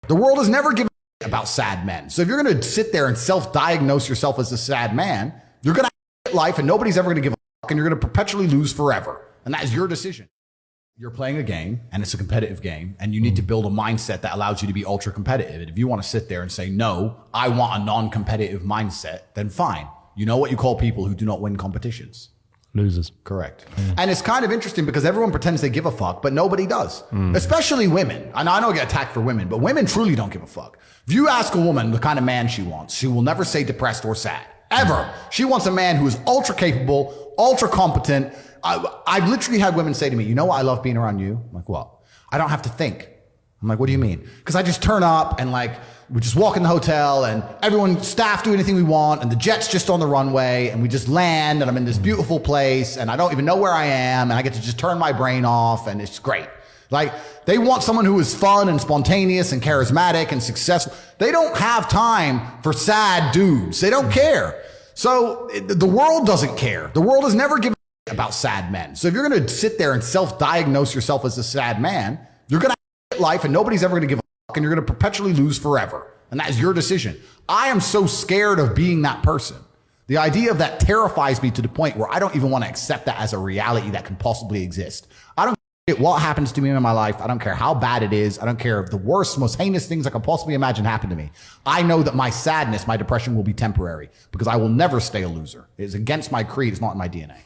The world has never given a about sad men. So if you're going to sit there and self-diagnose yourself as a sad man, you're going to have life and nobody's ever going to give a fuck and you're going to perpetually lose forever. And that is your decision. You're playing a game and it's a competitive game and you need to build a mindset that allows you to be ultra competitive. And if you want to sit there and say, no, I want a non-competitive mindset, then fine. You know what you call people who do not win competitions? Losers. Correct. And it's kind of interesting because everyone pretends they give a fuck, but nobody does. Especially women. And I know I get attacked for women, but women truly don't give a fuck. If you ask a woman the kind of man she wants, she will never say depressed or sad. Ever. She wants a man who is ultra capable, ultra competent. I've literally had women say to me, you know what I love being around you? I'm like, what? I don't have to think. I'm like, what do you mean? Because I just turn up and like, we just walk in the hotel and everyone, staff do anything we want and the jet's just on the runway and we just land and I'm in this beautiful place and I don't even know where I am and I get to just turn my brain off and it's great. Like they want someone who is fun and spontaneous and charismatic and successful. They don't have time for sad dudes. They don't care. So the world doesn't care. The world has never given about sad men. So if you're going to sit there and self-diagnose yourself as a sad man, you're going to have life and nobody's ever going to give a fuck and you're going to perpetually lose forever. And that is your decision. I am so scared of being that person. The idea of that terrifies me to the point where I don't even want to accept that as a reality that can possibly exist. I don't care what happens to me in my life. I don't care how bad it is. I don't care if the worst, most heinous things I could possibly imagine happen to me. I know that my sadness, my depression will be temporary because I will never stay a loser. It is against my creed. It's not in my DNA.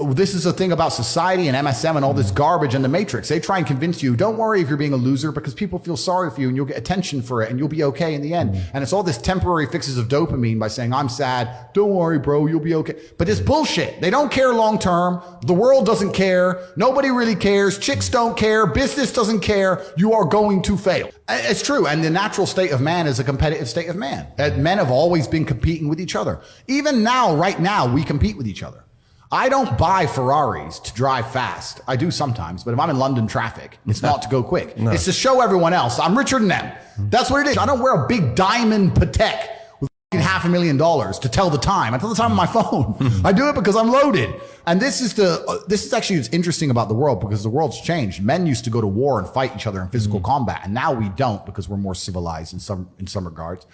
This is the thing about society and MSM and all this garbage and the Matrix. They try and convince you, don't worry if you're being a loser because people feel sorry for you and you'll get attention for it and you'll be okay in the end. And it's all this temporary fixes of dopamine by saying, I'm sad. Don't worry, bro. You'll be okay. But it's bullshit. They don't care long term. The world doesn't care. Nobody really cares. Chicks don't care. Business doesn't care. You are going to fail. It's true. And the natural state of man is a competitive state of man. Men have always been competing with each other. Even now, right now, we compete with each other. I don't buy Ferraris to drive fast. I do sometimes, but if I'm in London traffic, it's not to go quick. No. It's to show everyone else I'm richer than them. That's what it is. I don't wear a big diamond Patek with $500,000 to tell the time. I tell the time on my phone. I do it because I'm loaded. And this is actually what's interesting about the world because the world's changed. Men used to go to war and fight each other in physical combat, and now we don't because we're more civilized in some regards.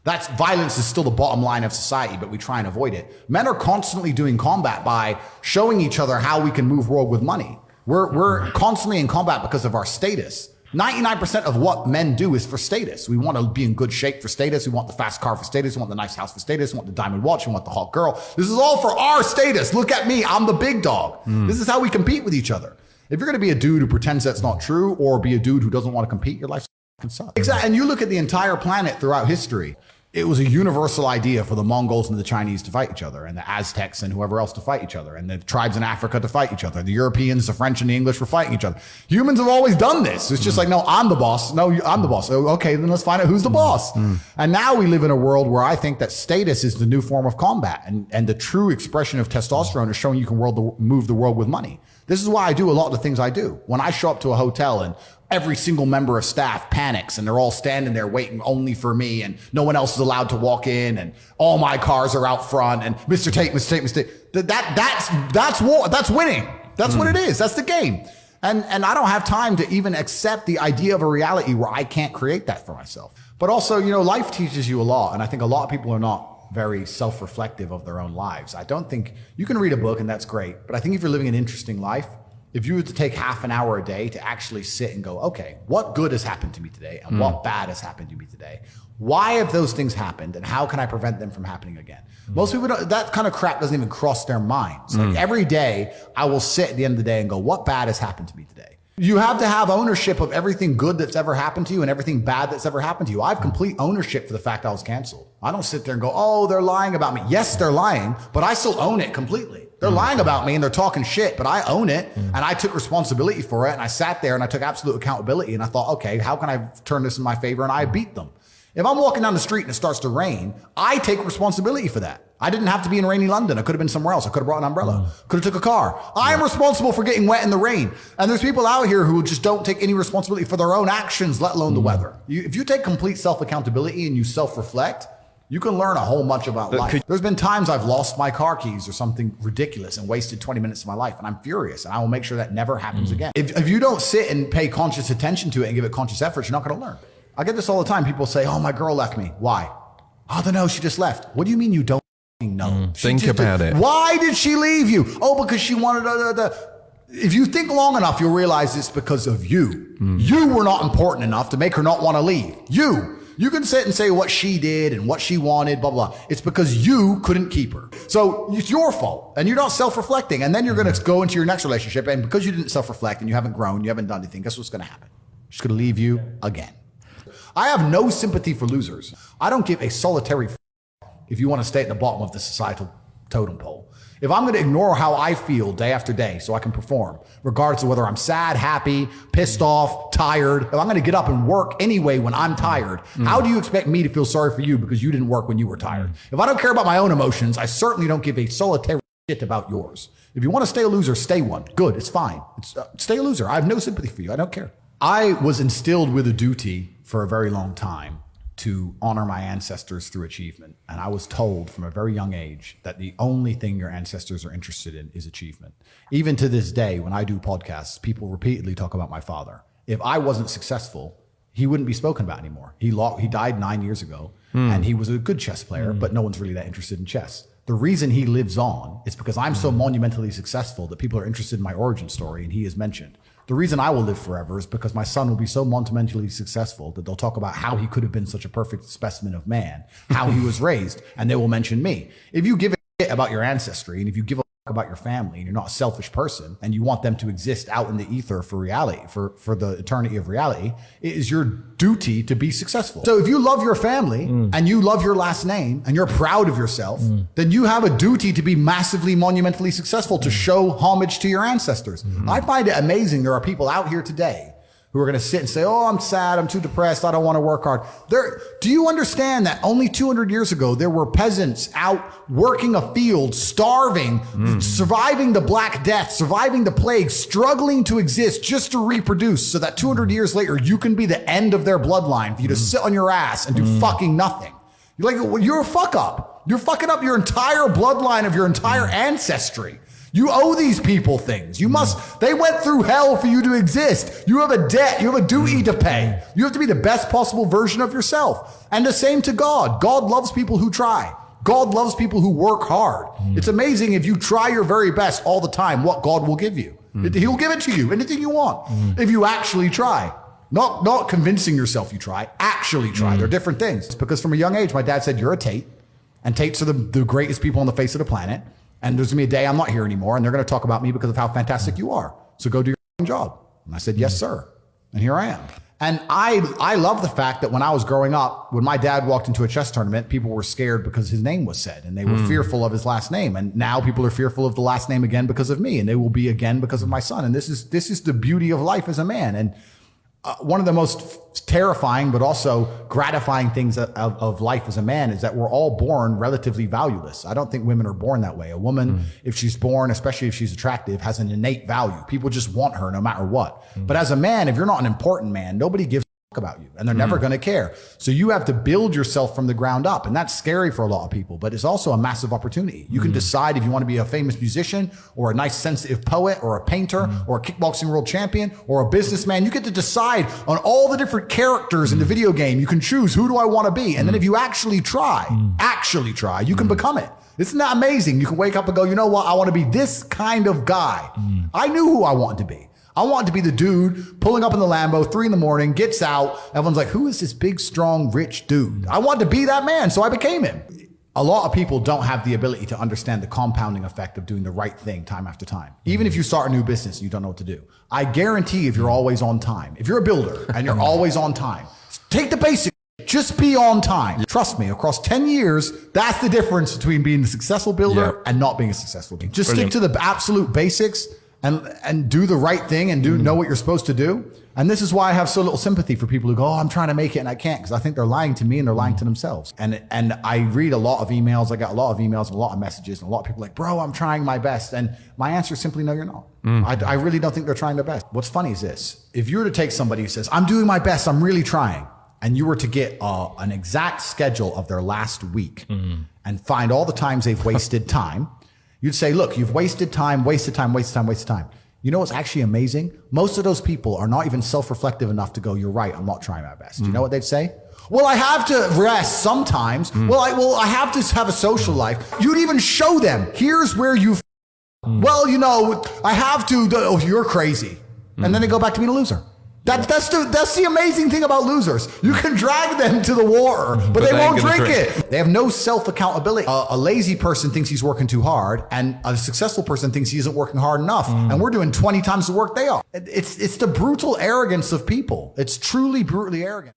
That's violence is still the bottom line of society, but we try and avoid it. Men are constantly doing combat by showing each other how we can move world with money. We're constantly in combat because of our status. 99% of what men do is for status. We want to be in good shape for status. We want the fast car for status. We want the nice house for status. We want the diamond watch. We want the hot girl. This is all for our status. Look at me. I'm the big dog. This is how we compete with each other. If you're going to be a dude who pretends that's not true or be a dude who doesn't want to compete, your life sucks. Exactly. And you look at the entire planet throughout history. It was a universal idea for the Mongols and the Chinese to fight each other and the Aztecs and whoever else to fight each other and the tribes in Africa to fight each other. The Europeans, the French and the English were fighting each other. Humans have always done this. It's just like, no, I'm the boss. No, I'm the boss. Okay, then let's find out who's the boss. And now we live in a world where I think that status is the new form of combat and the true expression of testosterone is showing you can move the world with money. This is why I do a lot of the things I do. When I show up to a hotel and every single member of staff panics and they're all standing there waiting only for me and no one else is allowed to walk in and all my cars are out front and Mr. Tate, that's war. That's winning. That's what it is. That's the game. And I don't have time to even accept the idea of a reality where I can't create that for myself. But also, you know, life teaches you a lot. And I think a lot of people are not very self-reflective of their own lives. I don't think you can read a book and that's great. But I think if you're living an interesting life, if you were to take half an hour a day to actually sit and go, okay, what good has happened to me today and what bad has happened to me today? Why have those things happened and how can I prevent them from happening again? Most people don't, that kind of crap doesn't even cross their minds. Like every day I will sit at the end of the day and go, what bad has happened to me today? You have to have ownership of everything good that's ever happened to you and everything bad that's ever happened to you. I have complete ownership for the fact I was canceled. I don't sit there and go, oh, they're lying about me. Yes, they're lying, but I still own it completely. They're lying about me and they're talking shit, but I own it and I took responsibility for it and I sat there and I took absolute accountability and I thought, okay, how can I turn this in my favor? And I beat them. If I'm walking down the street and it starts to rain, I take responsibility for that. I didn't have to be in rainy London. I could have been somewhere else. I could have brought an umbrella. Could have took a car. I am responsible for getting wet in the rain. And there's people out here who just don't take any responsibility for their own actions, let alone the weather. If you take complete self-accountability and you self-reflect, you can learn a whole bunch about life. There's been times I've lost my car keys or something ridiculous and wasted 20 minutes of my life, and I'm furious, and I will make sure that never happens again. If you don't sit and pay conscious attention to it and give it conscious effort, you're not going to learn. I get this all the time. People say, oh, my girl left me. Why? I don't know. She just left. What do you mean you don't know? Think about it. Why did she leave you? Oh, because she wanted If you think long enough, you'll realize it's because of you. You were not important enough to make her not want to leave. You can sit and say what she did and what she wanted, blah, blah. It's because you couldn't keep her. So it's your fault and you're not self-reflecting. And then you're going to go into your next relationship. And because you didn't self-reflect and you haven't grown, you haven't done anything, guess what's going to happen? She's going to leave you again. I have no sympathy for losers. I don't give a solitary if you want to stay at the bottom of the societal totem pole. If I'm going to ignore how I feel day after day so I can perform, regardless of whether I'm sad, happy, pissed off, tired, if I'm going to get up and work anyway when I'm tired, how do you expect me to feel sorry for you because you didn't work when you were tired? If I don't care about my own emotions, I certainly don't give a solitary shit about yours. If you want to stay a loser, stay one. Good, it's fine. Stay a loser. I have no sympathy for you. I don't care. I was instilled with a duty for a very long time to honor my ancestors through achievement. And I was told from a very young age that the only thing your ancestors are interested in is achievement. Even to this day, when I do podcasts, people repeatedly talk about my father. If I wasn't successful, he wouldn't be spoken about anymore. He died 9 years ago, and he was a good chess player, but no one's really that interested in chess. The reason he lives on is because I'm so monumentally successful that people are interested in my origin story, and he is mentioned. The reason I will live forever is because my son will be so monumentally successful that they'll talk about how he could have been such a perfect specimen of man, how he was raised, and they will mention me. If you give a shit about your ancestry, and if you give a fuck about your family, and you're not a selfish person, and you want them to exist out in the ether for reality, for the eternity of reality, it is your duty to be successful. So if you love your family, and you love your last name, and you're proud of yourself, then you have a duty to be massively, monumentally successful, to show homage to your ancestors. I find it amazing there are people out here today who are going to sit and say, oh, I'm sad, I'm too depressed, I don't want to work hard. Do you understand that only 200 years ago, there were peasants out working a field, starving, surviving the Black Death, surviving the plague, struggling to exist just to reproduce so that 200 years later, you can be the end of their bloodline for you to sit on your ass and do fucking nothing. You're like, well, you're a fuck up. You're fucking up your entire bloodline of your entire ancestry. You owe these people things. They went through hell for you to exist. You have a debt. You have a duty to pay. You have to be the best possible version of yourself. And the same to God. God loves people who try. God loves people who work hard. It's amazing if you try your very best all the time, what God will give you. He'll give it to you, anything you want, if you actually try. Not convincing yourself you try, actually try. They're different things. It's because from a young age, my dad said, you're a Tate. And Tates are the greatest people on the face of the planet. And there's gonna be a day I'm not here anymore, and they're gonna talk about me because of how fantastic you are. So go do your job. And I said, yes, sir. And here I am. And I love the fact that when I was growing up, when my dad walked into a chess tournament, people were scared because his name was said, and they were fearful of his last name. And now people are fearful of the last name again because of me, and they will be again because of my son. And this is the beauty of life as a man. And one of the most terrifying but also gratifying things of life as a man is that we're all born relatively valueless. I don't think women are born that way. A woman, if she's born, especially if she's attractive, has an innate value. People just want her no matter what. But as a man, if you're not an important man, nobody gives a fuck about you, and they're never going to care. So you have to build yourself from the ground up, and that's scary for a lot of people, but it's also a massive opportunity. You can decide if you want to be a famous musician or a nice sensitive poet or a painter or a kickboxing world champion or a businessman. You get to decide on all the different characters in the video game. You can choose, who do I want to be? And then if you actually try, you can become it. Isn't that amazing? You can wake up and go, you know what? I want to be this kind of guy. I knew who I wanted to be. I wanted to be the dude pulling up in the Lambo, 3 a.m, gets out. Everyone's like, who is this big, strong, rich dude? I wanted to be that man, so I became him. A lot of people don't have the ability to understand the compounding effect of doing the right thing time after time. Even if you start a new business and you don't know what to do. I guarantee if you're always on time, if you're a builder and you're always on time, take the basics. Just be on time. Trust me, across 10 years, that's the difference between being a successful builder and not being a successful builder. Just stick to the absolute basics and do the right thing and know what you're supposed to do. And this is why I have so little sympathy for people who go, oh, I'm trying to make it and I can't, because I think they're lying to me and they're lying to themselves. And I read a lot of emails. I got a lot of emails and a lot of messages, and a lot of people are like, bro, I'm trying my best. And my answer is simply, no, you're not. I really don't think they're trying their best. What's funny is this. If you were to take somebody who says, I'm doing my best, I'm really trying, and you were to get an exact schedule of their last week and find all the times they've wasted time, you'd say, look, you've wasted time, wasted time, wasted time, wasted time. You know what's actually amazing? Most of those people are not even self-reflective enough to go, you're right, I'm not trying my best. You know what they'd say? Well, I have to rest sometimes. Well, I have to have a social life. You'd even show them, here's where you well, you know, I have to, oh, you're crazy. And then they go back to being a loser. That's the amazing thing about losers. You can drag them to the water, but they won't drink it. They have no self-accountability. A lazy person thinks he's working too hard, and a successful person thinks he isn't working hard enough. And we're doing 20 times the work they are. It's the brutal arrogance of people. It's truly brutally arrogant.